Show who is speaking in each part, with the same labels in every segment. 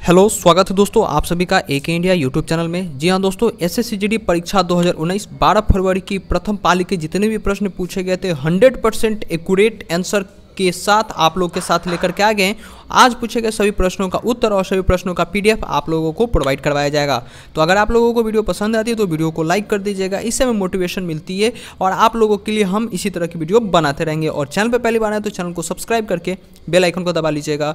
Speaker 1: Hello, स्वागत है दोस्तों आप सभी का AK इंडिया यूट्यूब चैनल में। जी हाँ दोस्तों, SSCGD परीक्षा 2019 12 फरवरी की प्रथम पाली के जितने भी प्रश्न पूछे गए थे 100% एक्यूरेट आंसर के साथ आप लोग के साथ लेकर के आ गए। आज पूछे गए सभी प्रश्नों का उत्तर और सभी प्रश्नों का PDF आप लोगों को प्रोवाइड करवाया जाएगा। तो अगर आप लोगों को वीडियो पसंद आती है तो वीडियो को लाइक कर दीजिएगा, इससे हमें मोटिवेशन मिलती है और आप लोगों के लिए हम इसी तरह की वीडियो बनाते रहेंगे। और चैनल पर पहली बार आए तो चैनल को सब्सक्राइब करके बेल आइकन को दबा लीजिएगा।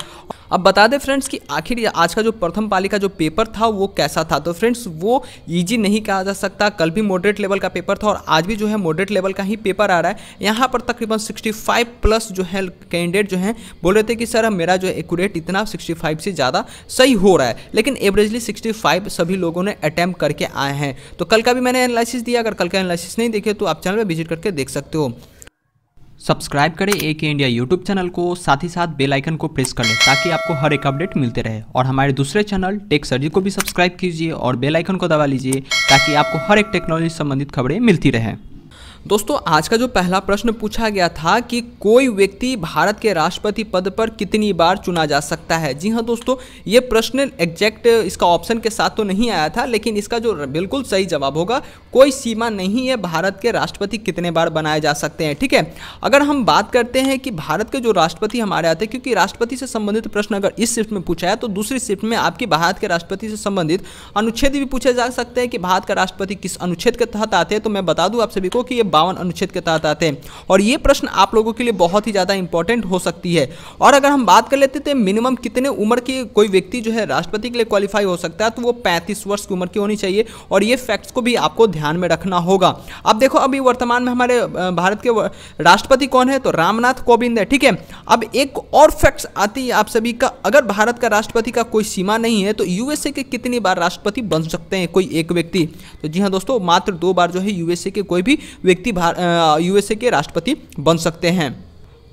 Speaker 1: अब बता दें फ्रेंड्स कि आखिर आज का जो प्रथम पाली का जो पेपर था वो कैसा था। तो फ्रेंड्स वो ईजी नहीं कहा जा सकता, कल भी मॉडरेट लेवल का पेपर था और आज भी जो है मॉडरेट लेवल का ही पेपर आ रहा है। यहाँ पर तकरीबन 65 प्लस जो है कैंडिडेट जो हैं बोल रहे थे कि सर मेरा जो है एक्यूरेट इतना 65 से ज़्यादा सही हो रहा है, लेकिन एवरेजली 65 सभी लोगों ने अटैम्प्ट करके आए हैं। तो कल का भी मैंने एनालिसिस दिया, अगर कल का एनालिसिस नहीं देखे तो आप चैनल पर विजिट करके देख सकते हो। सब्सक्राइब करें AK इंडिया यूट्यूब चैनल को, साथ ही साथ बेल आइकन को प्रेस कर लें ताकि आपको हर एक अपडेट मिलते रहे। और हमारे दूसरे चैनल टेक सर्जी को भी सब्सक्राइब कीजिए और बेल आइकन को दबा लीजिए ताकि आपको हर एक टेक्नोलॉजी संबंधित खबरें मिलती रहें। दोस्तों आज का जो पहला प्रश्न पूछा गया था कि कोई व्यक्ति भारत के राष्ट्रपति पद पर कितनी बार चुना जा सकता है। जी हाँ दोस्तों, ये प्रश्न एग्जैक्ट इसका ऑप्शन के साथ तो नहीं आया था, लेकिन इसका जो बिल्कुल सही जवाब होगा कोई सीमा नहीं है भारत के राष्ट्रपति कितने बार बनाए जा सकते हैं। ठीक है, अगर हम बात करते हैं कि भारत के जो राष्ट्रपति हमारे आते हैं, क्योंकि राष्ट्रपति से संबंधित प्रश्न अगर इस शिफ्ट में पूछा है तो दूसरी शिफ्ट में आपकी भारत के राष्ट्रपति से संबंधित अनुच्छेद भी पूछे जा सकते हैं कि भारत का राष्ट्रपति किस अनुच्छेद के तहत आते हैं। तो मैं बता दूं आप सभी को कि ये 52 अनुच्छेद के तहत आते हैं और ये प्रश्न आप लोगों के लिए बहुत ही ज्यादा इंपॉर्टेंट हो सकती है। और अगर हम बात कर लेते थे मिनिमम कितने उम्र की कोई व्यक्ति जो है राष्ट्रपति के लिए क्वालिफाई हो सकता है, तो वो 35 वर्ष की उम्र की होनी चाहिए और ये फैक्ट्स को भी आपको ध्यान में रखना होगा। अब देखो अभी वर्तमान में हमारे भारत के राष्ट्रपति कौन है, तो रामनाथ कोविंद है। ठीक है, अब एक और फैक्ट्स आती है आप सभी का, अगर भारत का राष्ट्रपति का कोई सीमा नहीं है तो USA के कितनी बार राष्ट्रपति बन सकते हैं कोई एक व्यक्ति। तो जी हाँ दोस्तों, मात्र 2 बार जो है USA के कोई भी व्यक्ति USA के राष्ट्रपति बन सकते हैं।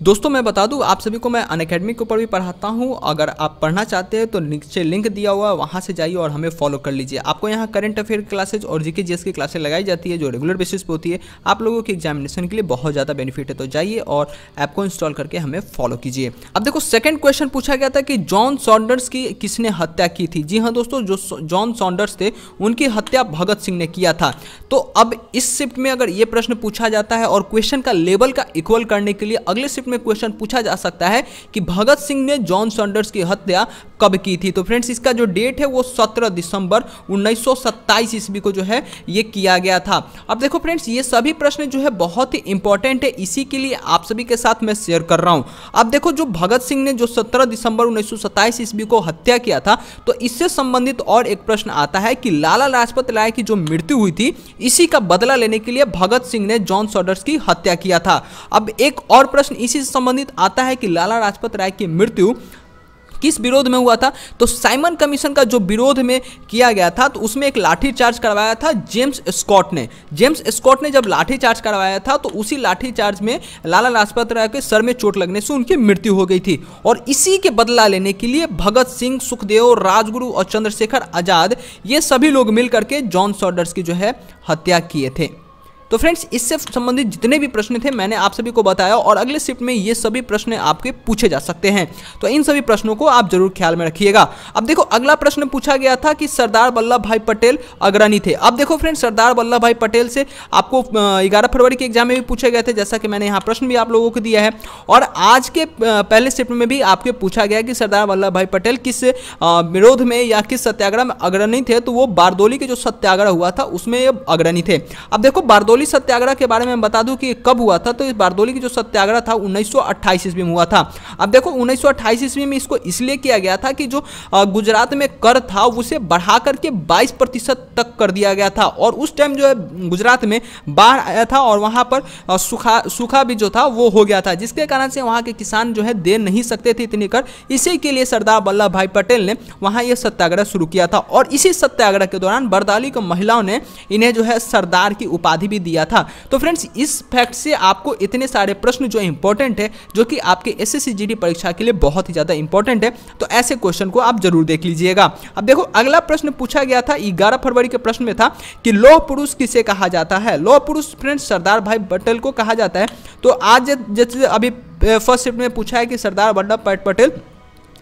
Speaker 1: दोस्तों मैं बता दूं आप सभी को, मैं अनअकैडमी के ऊपर भी पढ़ाता हूं। अगर आप पढ़ना चाहते हैं तो नीचे लिंक दिया हुआ है, वहां से जाइए और हमें फॉलो कर लीजिए। आपको यहां करंट अफेयर क्लासेज और GK GS की क्लासेज लगाई जाती है जो रेगुलर बेसिस पे होती है। आप लोगों के एग्जामिनेशन के लिए बहुत ज़्यादा बेनिफिट है, तो जाइए और ऐप को इंस्टॉल करके हमें फॉलो कीजिए। अब देखो सेकेंड क्वेश्चन पूछा गया था कि जॉन सॉन्डर्स की किसने हत्या की थी। जी हाँ दोस्तों, जो जॉन सॉन्डर्स थे उनकी हत्या भगत सिंह ने किया था। तो अब इस शिफ्ट में अगर ये प्रश्न पूछा जाता है और क्वेश्चन का लेवल का इक्वल करने के लिए अगले शिफ्ट में क्वेश्चन पूछा जा सकता है कि भगत सिंह ने जॉन सॉन्डर्स की हत्या कब की थी। तो फ्रेंड्स इसका जो डेट है वो 17 दिसंबर 1927 ईस्वी को जो है ये किया गया था। अब देखो फ्रेंड्स, ये सभी प्रश्न जो है बहुत ही इंपॉर्टेंट है, इसी के लिए आप सभी के साथ मैं शेयर कर रहा हूं। अब देखो जो भगत सिंह ने जो 17 दिसंबर 1927 ईस्वी को हत्या किया था, तो इससे संबंधित और एक प्रश्न आता है कि लाला लाजपत राय की जो मृत्यु हुई थी इसी का बदला लेने के लिए भगत सिंह ने जॉन सॉन्डर्स की हत्या किया था। अब एक और प्रश्न इसी से संबंधित आता है कि लाला लाजपत राय की मृत्यु किस विरोध में हुआ था। तो साइमन कमीशन का जो विरोध में किया गया था तो उसमें एक लाठीचार्ज करवाया था जेम्स स्कॉट ने। जेम्स स्कॉट ने जब लाठीचार्ज करवाया था तो उसी लाठीचार्ज में लाला लाजपत राय के सर में चोट लगने से उनकी मृत्यु हो गई थी और इसी के बदला लेने के लिए भगत सिंह, सुखदेव, राजगुरु और चंद्रशेखर आजाद ये सभी लोग मिलकर के जॉन सॉन्डर्स की जो है हत्या किए थे। तो फ्रेंड्स इससे संबंधित जितने भी प्रश्न थे मैंने आप सभी को बताया और अगले शिफ्ट में ये सभी प्रश्न आपके पूछे जा सकते हैं, तो इन सभी प्रश्नों को आप जरूर ख्याल में रखिएगा। अब देखो अगला प्रश्न पूछा गया था कि सरदार वल्लभ भाई पटेल अग्रणी थे। अब देखो फ्रेंड्स, सरदार वल्लभ भाई पटेल से आपको 11 फरवरी के एग्जाम में भी पूछे गए थे, जैसा कि मैंने यहाँ प्रश्न भी आप लोगों को दिया है। और आज के पहले शिफ्ट में भी आपके पूछा गया कि सरदार वल्लभ भाई पटेल किस विरोध में या किस सत्याग्रह में अग्रणी थे, तो वो बारदोली के जो सत्याग्रह हुआ था उसमें अग्रणी थे। अब देखो बारदोली सत्याग्रह के बारे में बता दूं कि कब हुआ था, तो इस बारदोली की जो सत्याग्रह था 1928 ईस्वी में हुआ था। अब देखो 1928 ईस्वी में इसको इसलिए किया गया था कि जो गुजरात में कर था उसे बढ़ा करके 22% तक कर दिया गया था और उस टाइम जो है गुजरात में बाढ़ आया था और वहां पर सूखा भी जो था वो हो गया था, जिसके कारण से वहां के किसान जो है दे नहीं सकते थे इतनी कर। इसी के लिए सरदार वल्लभ भाई पटेल ने वहां यह सत्याग्रह शुरू किया था और इसी सत्याग्रह के दौरान बरदौली की महिलाओं ने इन्हें जो है सरदार की उपाधि भी दिया था। तो फ्रेंड्स इस फैक्ट से आपको इतने सारे प्रश्न जो इंपॉर्टेंट है, जो कि आपके SSCGD परीक्षा के लिए बहुत ही ज्यादा इंपॉर्टेंट है, तो ऐसे क्वेश्चन को आप जरूर देख लीजिएगा। अब देखो अगला प्रश्न पूछा गया था 11 फरवरी के प्रश्न में था कि लौह पुरुष किसे कहा जाता है। लौह पुरुष फ्रेंड्स सरदार भाई पटेल को कहा जाता है। तो आज जैसे अभी फर्स्ट शिफ्ट में पूछा है कि सरदार वल्लभ भाई पटेल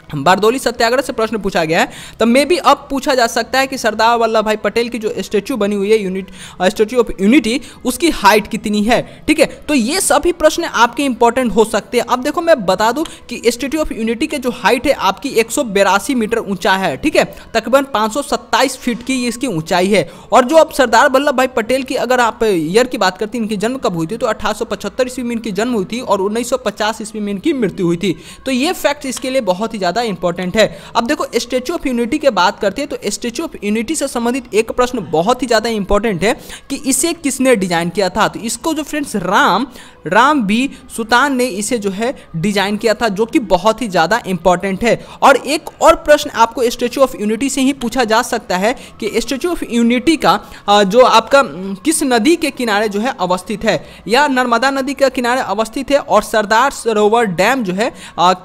Speaker 1: बारदौली सत्याग्रह से प्रश्न पूछा गया है, तो मे भी अब पूछा जा सकता है कि सरदार वल्लभ भाई पटेल की जो स्टैच्यू बनी हुई है स्टैच्यू ऑफ यूनिटी, उसकी हाइट कितनी है। ठीक है, तो ये सभी प्रश्न आपके इंपॉर्टेंट हो सकते हैं। अब देखो मैं बता दूं कि स्टैच्यू ऑफ यूनिटी के जो हाइट है आपकी 182 मीटर ऊंचा है। ठीक है, तकरीबन 527 फीट की इसकी ऊंचाई है। और जो अब सरदार वल्लभ भाई पटेल की अगर आप ईयर की बात करते हैं, इनकी जन्म कब हुई थी, तो 1875 ईस्वी में इनकी जन्म हुई थी और 1950 ईस्वी में इनकी मृत्यु हुई थी। तो ये फैक्ट इसके लिए बहुत ही ज्यादा इंपॉर्टेंट है। अब देखो स्टैच्यू ऑफ यूनिटी की बात करते हैं, तो स्टैच्यू ऑफ यूनिटी से संबंधित एक प्रश्न बहुत ही ज्यादा इंपॉर्टेंट है कि इसे किसने डिजाइन किया था। तो इसको जो फ्रेंड्स राम बी सुतान ने इसे जो है डिजाइन किया था, जो कि बहुत ही ज्यादा इंपॉर्टेंट है। और एक और प्रश्न आपको स्टैच्यू ऑफ यूनिटी से ही पूछा जा सकता है कि स्टैच्यू ऑफ यूनिटी का जो आपका किस नदी के किनारे जो है अवस्थित है, या नर्मदा नदी के किनारे अवस्थित है, और सरदार सरोवर डैम जो है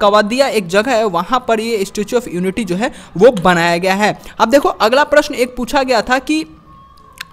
Speaker 1: कवादिया एक जगह है, वहां पर ये स्टैच्यू ऑफ यूनिटी जो है वो बनाया गया है। अब देखो अगला प्रश्न एक पूछा गया था कि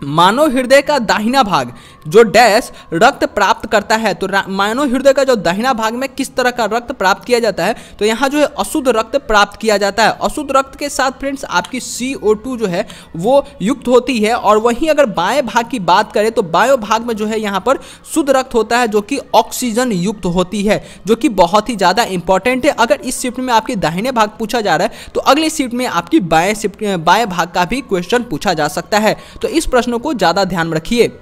Speaker 1: मानव हृदय का दाहिना भाग जो डैश रक्त प्राप्त करता है, तो मानव हृदय का जो दाहिना भाग में किस तरह का रक्त प्राप्त किया जाता है, तो यहाँ जो है अशुद्ध रक्त प्राप्त किया जाता है। अशुद्ध रक्त के साथ फ्रेंड्स आपकी CO2 जो है वो युक्त होती है। और वहीं अगर बाएं भाग की बात करें तो बाएं भाग में जो है यहाँ पर शुद्ध रक्त होता है, जो कि ऑक्सीजन युक्त होती है, जो कि बहुत ही ज़्यादा इंपॉर्टेंट है। अगर इस शिफ्ट में आपके दाहिने भाग पूछा जा रहा है, तो अगले शिफ्ट में आपकी बाएं भाग का भी क्वेश्चन पूछा जा सकता है। तो इस प्रश्न को ज्यादा ध्यान में रखिए।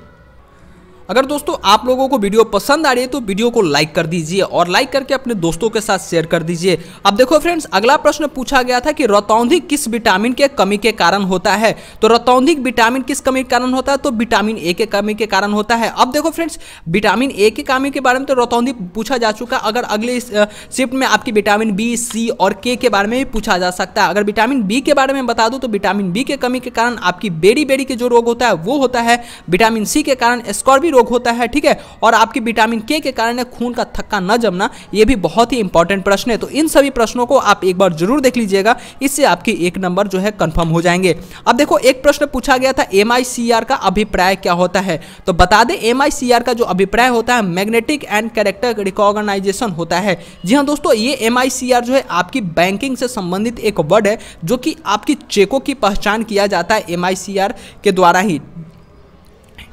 Speaker 1: अगर दोस्तों आप लोगों को वीडियो पसंद आ रही है तो वीडियो को लाइक कर दीजिए और लाइक करके अपने दोस्तों के साथ शेयर कर दीजिए। अब देखो फ्रेंड्स अगला प्रश्न पूछा गया था कि रतौंधी किस विटामिन के कमी के कारण होता है। तो रतौंधी विटामिन किस कमी के कारण होता है, तो विटामिन ए के कमी के कारण होता है। अब देखो फ्रेंड्स विटामिन ए की कमी के बारे में तो रतौंधी पूछा जा चुका। अगर अगले शिफ्ट में आपकी विटामिन बी, सी और के बारे में भी पूछा जा सकता है। अगर विटामिन बी के बारे में बता दूं तो विटामिन बी के कमी के कारण आपकी बेरी के जो रोग होता है वो होता है। विटामिन सी के कारण स्कॉर्बी होता है। ठीक है, और आपकी विटामिन के कारण खून का थक्का न जमना, यह भी बहुत ही इंपॉर्टेंट प्रश्न है। तो इन सभी प्रश्नों को आप एक बार जरूर देख लीजिएगा, इससे आपकी 1 नंबर जो है कंफर्म हो जाएंगे। अब देखो एक प्रश्न पूछा गया था MICR का अभिप्राय क्या होता है। तो बता दें MICR का जो अभिप्राय होता है मैग्नेटिक एंड कैरेक्टर रिकॉग्नाइजेशन होता है। जी हाँ दोस्तों, ये MICR जो है आपकी बैंकिंग से संबंधित एक वर्ड है, जो कि आपकी चेकों की पहचान किया जाता है MICR के द्वारा ही।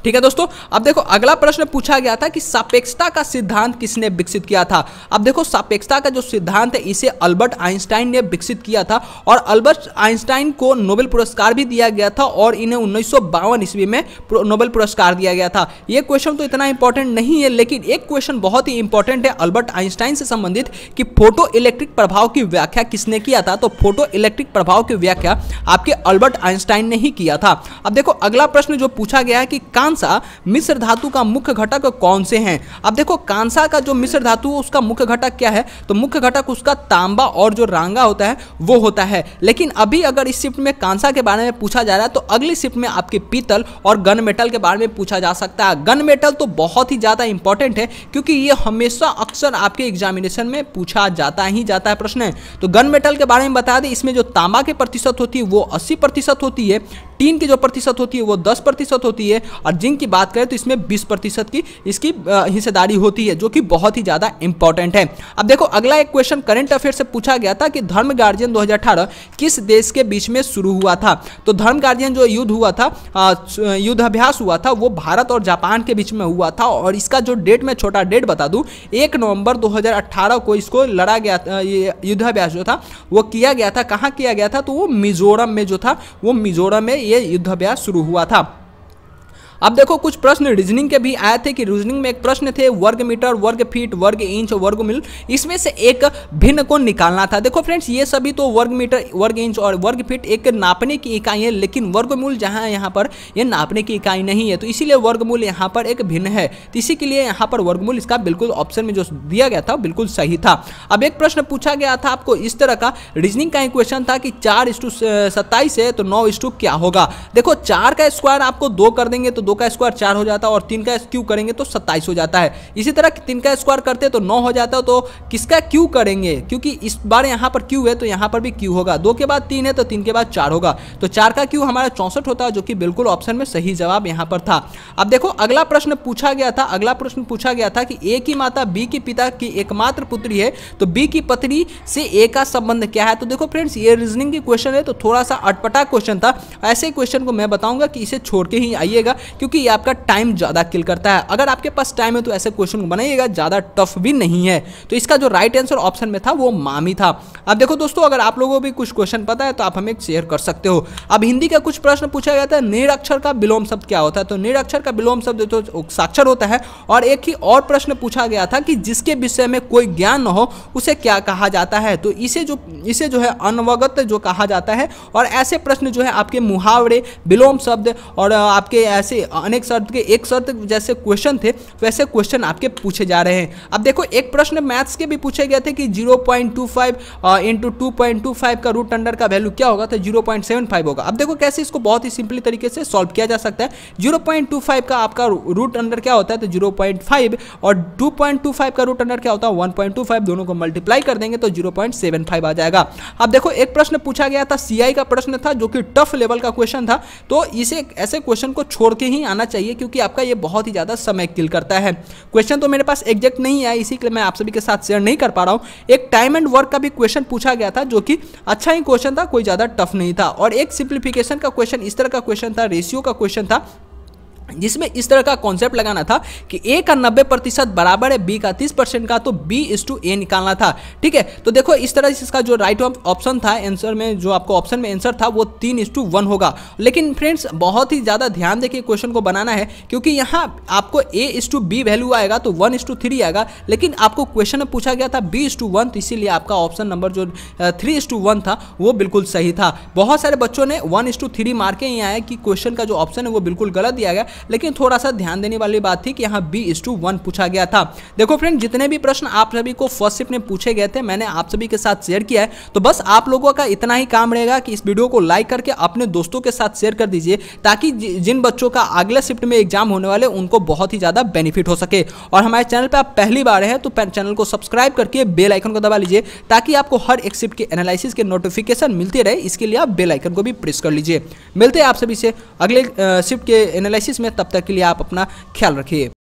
Speaker 1: ठीक है दोस्तों, अब देखो अगला प्रश्न पूछा गया था कि सापेक्षता का सिद्धांत किसने विकसित किया था। अब देखो सापेक्षता का जो सिद्धांत है इसे अल्बर्ट आइंस्टाइन ने विकसित किया था, और अल्बर्ट आइंस्टाइन को नोबेल पुरस्कार भी दिया गया था, और इन्हें 1952 ईस्वी में नोबेल पुरस्कार दिया गया था। ये क्वेश्चन तो इतना इंपॉर्टेंट नहीं है, लेकिन एक क्वेश्चन बहुत ही इंपॉर्टेंट है अल्बर्ट आइंस्टाइन से संबंधित कि फोटो इलेक्ट्रिक प्रभाव की व्याख्या किसने किया था। तो फोटो इलेक्ट्रिक प्रभाव की व्याख्या आपके अल्बर्ट आइंस्टाइन ने ही किया था। अब देखो अगला प्रश्न जो पूछा गया है कि कांसा मिश्र धातु का मुख्य घटक कौन से हैं। अब देखो कांसा का जो मिश्र धातु उसका मुख्य घटक क्या है, तो मुख्य घटक उसका तांबा और जो रांगा होता है वो होता है। लेकिन अभी अगर इस शिफ्ट में कांसा के बारे में पूछा जा रहा है, तो अगली शिफ्ट में आपके पीतल और गन मेटल के बारे में पूछा जा सकता है। गन मेटल तो बहुत ही ज्यादा इंपॉर्टेंट है, क्योंकि ये हमेशा अक्सर आपके एग्जामिनेशन में पूछा जाता ही जाता है प्रश्न है। तो गन मेटल के बारे में बता दें, इसमें जो तांबा की प्रतिशत होती है वो 80% होती है, टीन की जो प्रतिशत होती है वो 10% होती है, और जिंक की बात करें तो इसमें 20% की इसकी हिस्सेदारी होती है, जो कि बहुत ही ज्यादा इंपॉर्टेंट है। अब देखो अगला एक क्वेश्चन करंट अफेयर से पूछा गया था कि धर्म गार्जियन 2018 किस देश के बीच में शुरू हुआ था। तो धर्म गार्जियन जो युद्ध हुआ था, युद्धाभ्यास हुआ था, वो भारत और जापान के बीच में हुआ था, और इसका जो डेट में छोटा डेट बता दूं 1 नवंबर 2018 को इसको लड़ा गया था। ये युद्धाभ्यास जो था वो किया गया था, कहाँ किया गया था, तो वो मिजोरम में जो था वो मिजोरम में ये युद्धाभ्यास शुरू हुआ था। अब देखो कुछ प्रश्न रीजनिंग के भी आए थे कि रीजनिंग में एक प्रश्न थे वर्ग मीटर, वर्ग फीट, वर्ग इंच और वर्ग मील, इसमें से एक भिन्न को निकालना था। देखो फ्रेंड्स ये सभी तो वर्ग मीटर, वर्ग इंच और वर्ग फीट एक नापने की इकाई है, लेकिन वर्गमूल जहां यहाँ पर ये नापने की इकाई नहीं है, तो इसीलिए वर्गमूल यहाँ पर एक भिन्न है। तो इसी के लिए यहाँ पर वर्गमूल इसका बिल्कुल ऑप्शन में जो दिया गया था बिल्कुल सही था। अब एक प्रश्न पूछा गया था आपको इस तरह का, रीजनिंग का एक क्वेश्चन था कि 4:27 है तो 9 क्या होगा। देखो 4 का स्क्वायर आपको 2 कर देंगे तो 2 का स्क्वायर 4 हो जाता है और 3 का क्यू करेंगे तो 27 हो जाता है। इसी तरह 3 का स्क्वायर करते तो 9 हो जाता है, तो किसका क्यू करेंगे, क्योंकि इस बार यहाँ पर क्यू है तो यहाँ पर भी क्यू होगा। 2 के बाद 3 है तो 3 के बाद 4 होगा, तो 4 का क्यू हमारा 64 होता है, जो कि बिल्कुल ऑप्शन में सही जवाब यहाँ पर था। अब देखो अगला प्रश्न पूछा गया था कि ए की माता बी के पिता की एकमात्र पुत्री है, तो बी की पत्नी से ए का संबंध क्या है। तो देखो फ्रेंड्स, ये रीजनिंग की क्वेश्चन है, तो थोड़ा सा अटपटा क्वेश्चन था। ऐसे क्वेश्चन को मैं बताऊंगा कि इसे छोड़ के ही आइएगा, क्योंकि ये आपका टाइम ज्यादा किल करता है। अगर आपके पास टाइम है तो ऐसे क्वेश्चन को बनाइएगा, ज्यादा टफ भी नहीं है। तो इसका जो राइट आंसर ऑप्शन में था वो मामी था। अब देखो दोस्तों, अगर आप लोगों को भी कुछ क्वेश्चन पता है तो आप हमें शेयर कर सकते हो। अब हिंदी का कुछ प्रश्न पूछा गया था, निरक्षर का विलोम शब्द क्या होता है। तो निरक्षर का विलोम शब्द तो साक्षर होता है। और एक ही और प्रश्न पूछा गया था कि जिसके विषय में कोई ज्ञान न हो उसे क्या कहा जाता है। तो इसे जो है अनवगत जो कहा जाता है। और ऐसे प्रश्न जो है आपके मुहावरे, विलोम शब्द और आपके ऐसे अनेक शब्द के एक शब्द जैसे क्वेश्चन थे, वैसे क्वेश्चन आपके पूछे जा रहे हैं। अब देखो एक प्रश्न मैथ्स के भी पूछे गए थे कि 0.25 इंटू 2.25 का रूट अंडर का वैल्यू क्या होगा, तो 0.75 होगा। अब देखो कैसे इसको बहुत ही सिंपली तरीके से सॉल्व किया जा सकता है। 0.25 का आपका रूट अंडर क्या होता है, तो 0.5, और 2.25 का रूट अंडर क्या होता है 1.25, दोनों को मल्टीप्लाई कर देंगे तो 0.75 आ जाएगा। अब देखो एक प्रश्न पूछा गया था, सीआई का प्रश्न था, जो कि टफ लेवल का क्वेश्चन था। तो इसे ऐसे क्वेश्चन को छोड़ के ही आना चाहिए, क्योंकि आपका ये बहुत ही ज्यादा समय किल करता है। क्वेश्चन तो मेरे पास एग्जैक्ट नहीं है, इसी के लिए मैं आप सभी के साथ शेयर नहीं कर पा रहा हूं। एक टाइम एंड वर्क का भी क्वेश्चन पूछा गया था, जो कि अच्छा ही क्वेश्चन था, कोई ज्यादा टफ नहीं था। और एक सिंप्लीफिकेशन का क्वेश्चन इस तरह का क्वेश्चन था, रेशियो का क्वेश्चन था, जिसमें इस तरह का कॉन्सेप्ट लगाना था कि ए का 90% बराबर है बी का 30% का, तो B/A निकालना था। ठीक है, तो देखो इस तरह से इसका जो राइट ऑप्शन था आंसर में, जो आपको ऑप्शन में आंसर था वो 3:1 होगा। लेकिन फ्रेंड्स बहुत ही ज़्यादा ध्यान देके क्वेश्चन को बनाना है, क्योंकि यहाँ आपको A/B वैल्यू आएगा तो 1:3 आएगा, लेकिन आपको क्वेश्चन में पूछा गया था B/1, तो इसीलिए आपका ऑप्शन नंबर जो 3:1 था वो बिल्कुल सही था। बहुत सारे बच्चों ने 1:3 मार के ही आया कि क्वेश्चन का जो ऑप्शन है वो बिल्कुल गलत दिया गया, लेकिन थोड़ा सा ध्यान देने वाली बात थी कि यहाँ B/1 पूछा गया था। देखो फ्रेंड, जितने भी प्रश्न आप सभी को फर्स्ट शिफ्ट में पूछे गए थे मैंने आप सभी के साथ शेयर किया है। तो बस आप लोगों का इतना ही काम रहेगा कि इस वीडियो को लाइक करके अपने दोस्तों के साथ शेयर कर दीजिए, ताकि जिन बच्चों का अगले शिफ्ट में एग्जाम होने वाले उनको बहुत ही ज्यादा बेनिफिट हो सके। और हमारे चैनल पर आप पहली बार हैं तो चैनल को सब्सक्राइब करके बेल आइकन को दबा लीजिए, ताकि आपको हर एक शिफ्ट के एनालिसिस के नोटिफिकेशन मिलते रहे। इसके लिए आप बेल आइकन को भी प्रेस कर लीजिए। मिलते हैं आप सभी से अगले शिफ्ट के एनालिसिस में, तब तक के लिए आप अपना ख्याल रखिए।